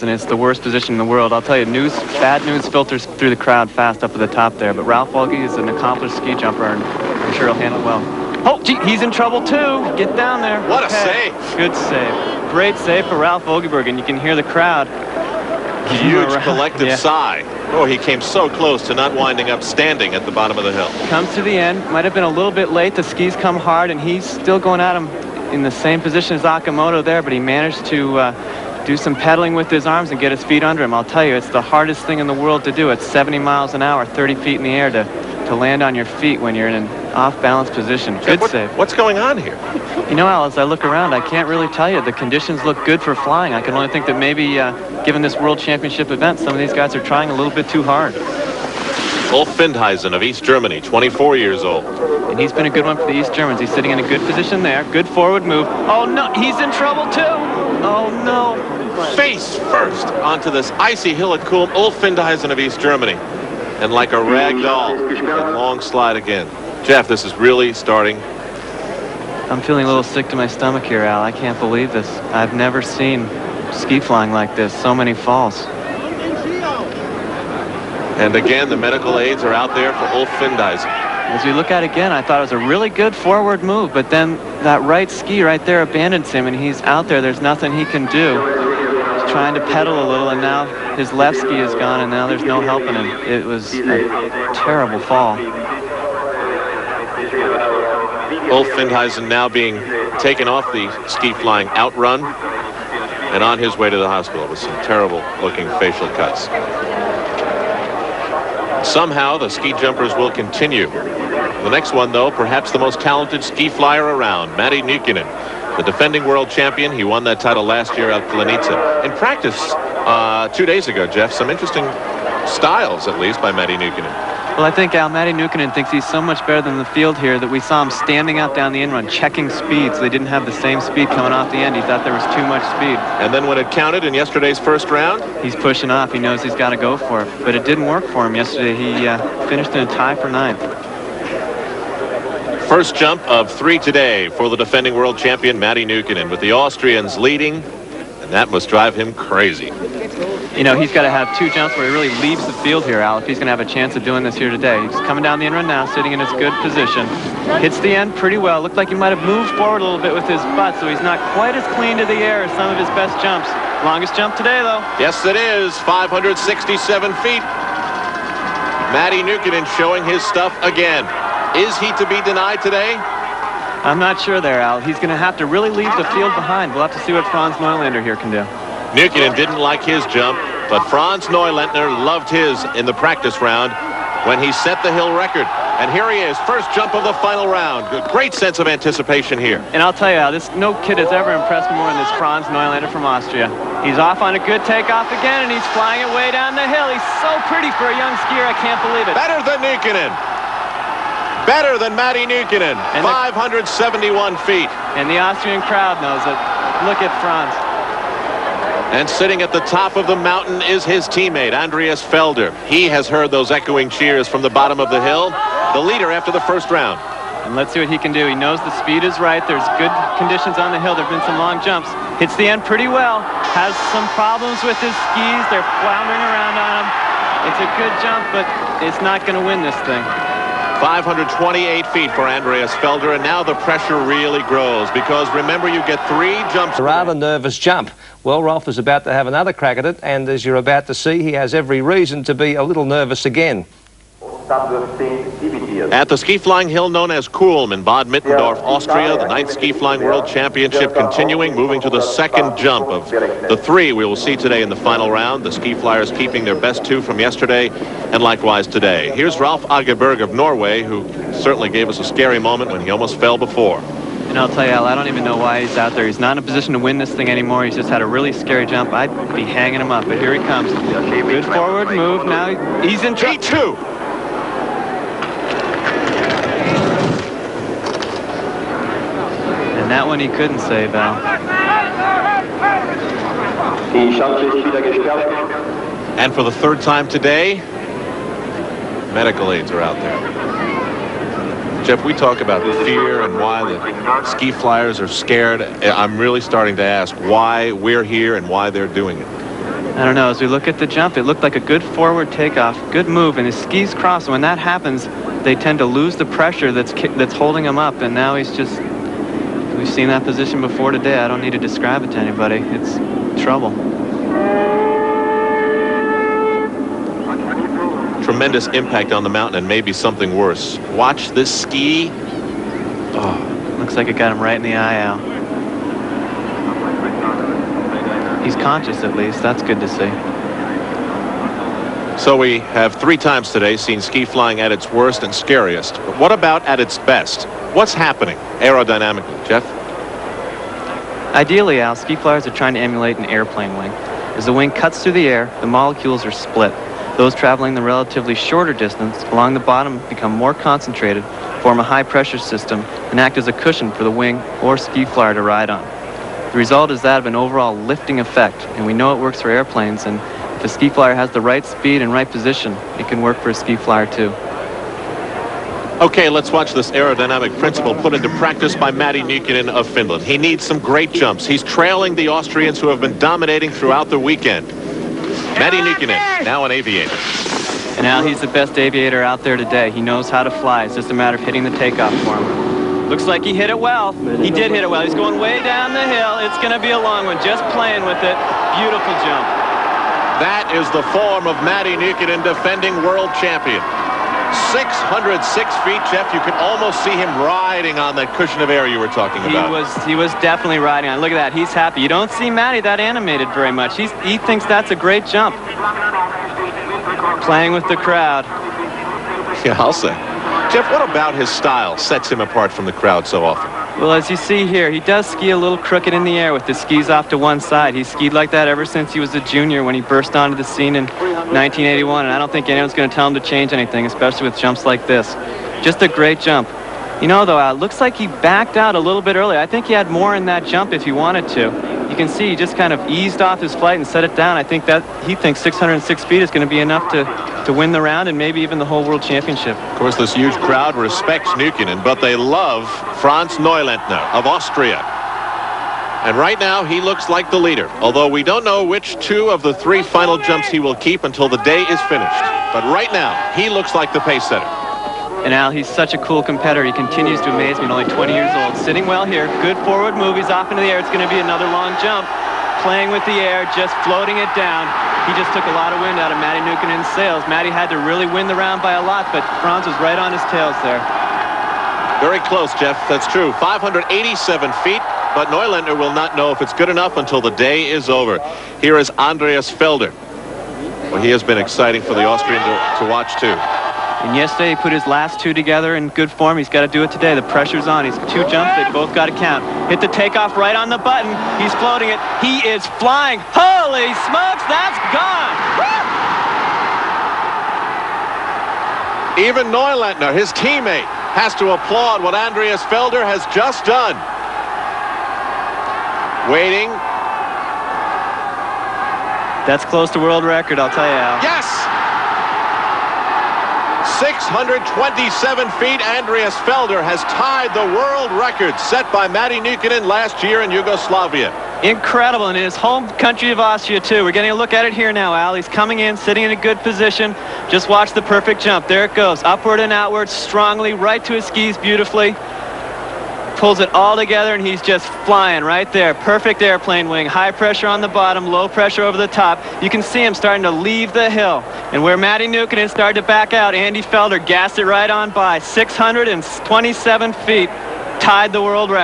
and it's the worst position in the world. I'll tell you, bad news filters through the crowd fast up at the top there. But Ralph Fulge is an accomplished ski jumper, and I'm sure he'll handle it well. Oh, gee, he's in trouble too. Get down there. What a save. Good save. Great save for Ralph Fulgeberg, and you can hear the crowd. Huge collective sigh. Oh, he came so close to not winding up standing at the bottom of the hill. Comes to the end. Might have been a little bit late. The skis come hard, and he's still going at him in the same position as Akamoto there, but he managed to do some pedaling with his arms and get his feet under him. I'll tell you, it's the hardest thing in the world to do. It's 70 miles an hour, 30 feet in the air to land on your feet when you're in an off-balance position. Good save. What's going on here? You know, Al, as I look around, I can't really tell you. The conditions look good for flying. I can only think that maybe, given this World Championship event, some of these guys are trying a little bit too hard. Ulf Findheisen of East Germany, 24 years old. And he's been a good one for the East Germans. He's sitting in a good position there. Good forward move. Oh, no, he's in trouble, too. Oh, no. Face first onto this icy hill at Kulm. Ulf Findheisen of East Germany. And like a rag doll, that long slide again. Jeff, this is really starting. I'm feeling a little sick to my stomach here, Al. I can't believe this. I've never seen ski flying like this. So many falls. And again, the medical aids are out there for Ulf Findheisen. As we look at it again, I thought it was a really good forward move, but then that right ski right there abandons him, and he's out there. There's nothing he can do. He's trying to pedal a little, and now his left ski is gone, and now there's no helping him. It was a terrible fall. Ulf Findheisen now being taken off the ski flying outrun and on his way to the hospital with some terrible looking facial cuts. Somehow the ski jumpers will continue. The next one, though, perhaps the most talented ski flyer around, Matti Nykänen, the defending world champion. He won that title last year at Planica. In practice 2 days ago, Jeff, some interesting styles, at least, by Matti Nykänen. Well, I think Al, Matti Nykänen thinks he's so much better than the field here that we saw him standing up down the in-run, checking speeds. They didn't have the same speed coming off the end. He thought there was too much speed. And then when it counted in yesterday's first round? He's pushing off. He knows he's got to go for it. But it didn't work for him yesterday. He finished in a tie for 9th. First jump of 3 today for the defending world champion, Matti Nykänen, with the Austrians leading, and that must drive him crazy. You know, he's got to have 2 jumps where he really leaves the field here, Al, if he's going to have a chance of doing this here today. He's coming down the in-run now, sitting in his good position. Hits the end pretty well. Looked like he might have moved forward a little bit with his butt, so he's not quite as clean to the air as some of his best jumps. Longest jump today, though. Yes, it is. 567 feet. Matti Nykänen showing his stuff again. Is he to be denied today? I'm not sure there, Al. He's going to have to really leave the field behind. We'll have to see what Franz Neulander here can do. Nykänen didn't like his jump, but Franz Neulander loved his in the practice round when he set the hill record. And here he is, first jump of the final round. A great sense of anticipation here. And I'll tell you, Al, no kid has ever impressed me more than this Franz Neulander from Austria. He's off on a good takeoff again, and he's flying it way down the hill. He's so pretty for a young skier, I can't believe it. Better than Nykänen. Better than Matti Nykänen. 571 feet. And the Austrian crowd knows it. Look at Franz. And sitting at the top of the mountain is his teammate, Andreas Felder. He has heard those echoing cheers from the bottom of the hill, the leader after the first round. And let's see what he can do. He knows the speed is right. There's good conditions on the hill. There have been some long jumps. Hits the end pretty well. Has some problems with his skis. They're floundering around on him. It's a good jump, but it's not going to win this thing. 528 feet for Andreas Felder, and now the pressure really grows because remember, you get 3 jumps. A rather nervous jump. Well, Rolf is about to have another crack at it, and as you're about to see, he has every reason to be a little nervous again. At the ski flying hill known as Kulm in Bad Mittendorf, Austria, the 9th Ski Flying World Championship continuing, moving to the second jump of the 3 we will see today in the final round. The ski flyers keeping their best 2 from yesterday and likewise today. Here's Ralf Agerberg of Norway, who certainly gave us a scary moment when he almost fell before. And I'll tell you, Al, I don't even know why he's out there. He's not in a position to win this thing anymore. He's just had a really scary jump. I'd be hanging him up, but here he comes. Good forward move. Now he's in trouble. G2. And that one he couldn't save, Al. And for the 3rd time today, medical aids are out there. Jeff, we talk about fear and why the ski flyers are scared. I'm really starting to ask why we're here and why they're doing it. I don't know, as we look at the jump, it looked like a good forward takeoff, good move, and his skis cross. And when that happens, they tend to lose the pressure that's holding him up, and now he's just, we've seen that position before today. I don't need to describe it to anybody. It's trouble. Tremendous impact on the mountain and maybe something worse. Watch this ski. Oh. Looks like it got him right in the eye out. He's conscious at least. That's good to see. So we have 3 times today seen ski flying at its worst and scariest. But what about at its best? What's happening aerodynamically, Jeff? Ideally, Al, ski flyers are trying to emulate an airplane wing. As the wing cuts through the air, the molecules are split. Those traveling the relatively shorter distance along the bottom become more concentrated, form a high-pressure system, and act as a cushion for the wing or ski flyer to ride on. The result is that of an overall lifting effect, and we know it works for airplanes, and if a ski flyer has the right speed and right position, it can work for a ski flyer too. Okay, let's watch this aerodynamic principle put into practice by Matti Nykänen of Finland. He needs some great jumps. He's trailing the Austrians who have been dominating throughout the weekend. Matti Nykänen, now an aviator. And now he's the best aviator out there today. He knows how to fly. It's just a matter of hitting the takeoff for him. Looks like he hit it well. He did hit it well. He's going way down the hill. It's going to be a long one. Just playing with it. Beautiful jump. That is the form of Matti Nykänen, defending world champion. 606 feet, Jeff. You can almost see him riding on that cushion of air you were talking about. He was definitely riding on it. Look at that. He's happy. You don't see Matti that animated very much. He thinks that's a great jump. Playing with the crowd. Yeah, I'll say. Jeff, what about his style sets him apart from the crowd so often? Well, as you see here, he does ski a little crooked in the air with the skis off to one side. He's skied like that ever since he was a junior when he burst onto the scene in 1981, and I don't think anyone's going to tell him to change anything, especially with jumps like this. Just a great jump. You know, though, it looks like he backed out a little bit early. I think he had more in that jump if he wanted to. You can see he just kind of eased off his flight and set it down. I think that he thinks 606 feet is going to be enough to win the round and maybe even the whole world championship. Of course, this huge crowd respects Nykänen, but they love Franz Neulentner of Austria. And right now, he looks like the leader, although we don't know which 2 of the 3 final jumps he will keep until the day is finished. But right now, he looks like the pace setter. And Al, he's such a cool competitor. He continues to amaze me at only 20 years old. Sitting well here, good forward move. He's off into the air. It's going to be another long jump. Playing with the air, just floating it down. He just took a lot of wind out of Matti Nykkänen's sails. Matti had to really win the round by a lot, but Franz was right on his tails there. Very close, Jeff. That's true. 587 feet, but Neulentner will not know if it's good enough until the day is over. Here is Andreas Felder. Well, he has been exciting for the Austrian to watch, too. And yesterday he put his last 2 together in good form. He's got to do it today. The pressure's on. He's 2 jumps. They both got to count. Hit the takeoff right on the button. He's floating it. He is flying. Holy smokes, that's gone. Woo! Even Neulentner, his teammate, has to applaud what Andreas Felder has just done. Waiting. That's close to world record, I'll tell you, Al. Yes! 627 feet. Andreas Felder has tied the world record set by Matti Nykänen last year in Yugoslavia. Incredible, and in his home country of Austria, too. We're getting a look at it here now, Al. He's coming in, sitting in a good position. Just watch the perfect jump. There it goes, upward and outward, strongly, right to his skis beautifully. Pulls it all together, and he's just flying right there. Perfect airplane wing. High pressure on the bottom, low pressure over the top. You can see him starting to leave the hill. And where Matti Nykänen started to back out, Andy Felder gassed it right on by. 627 feet, tied the world record.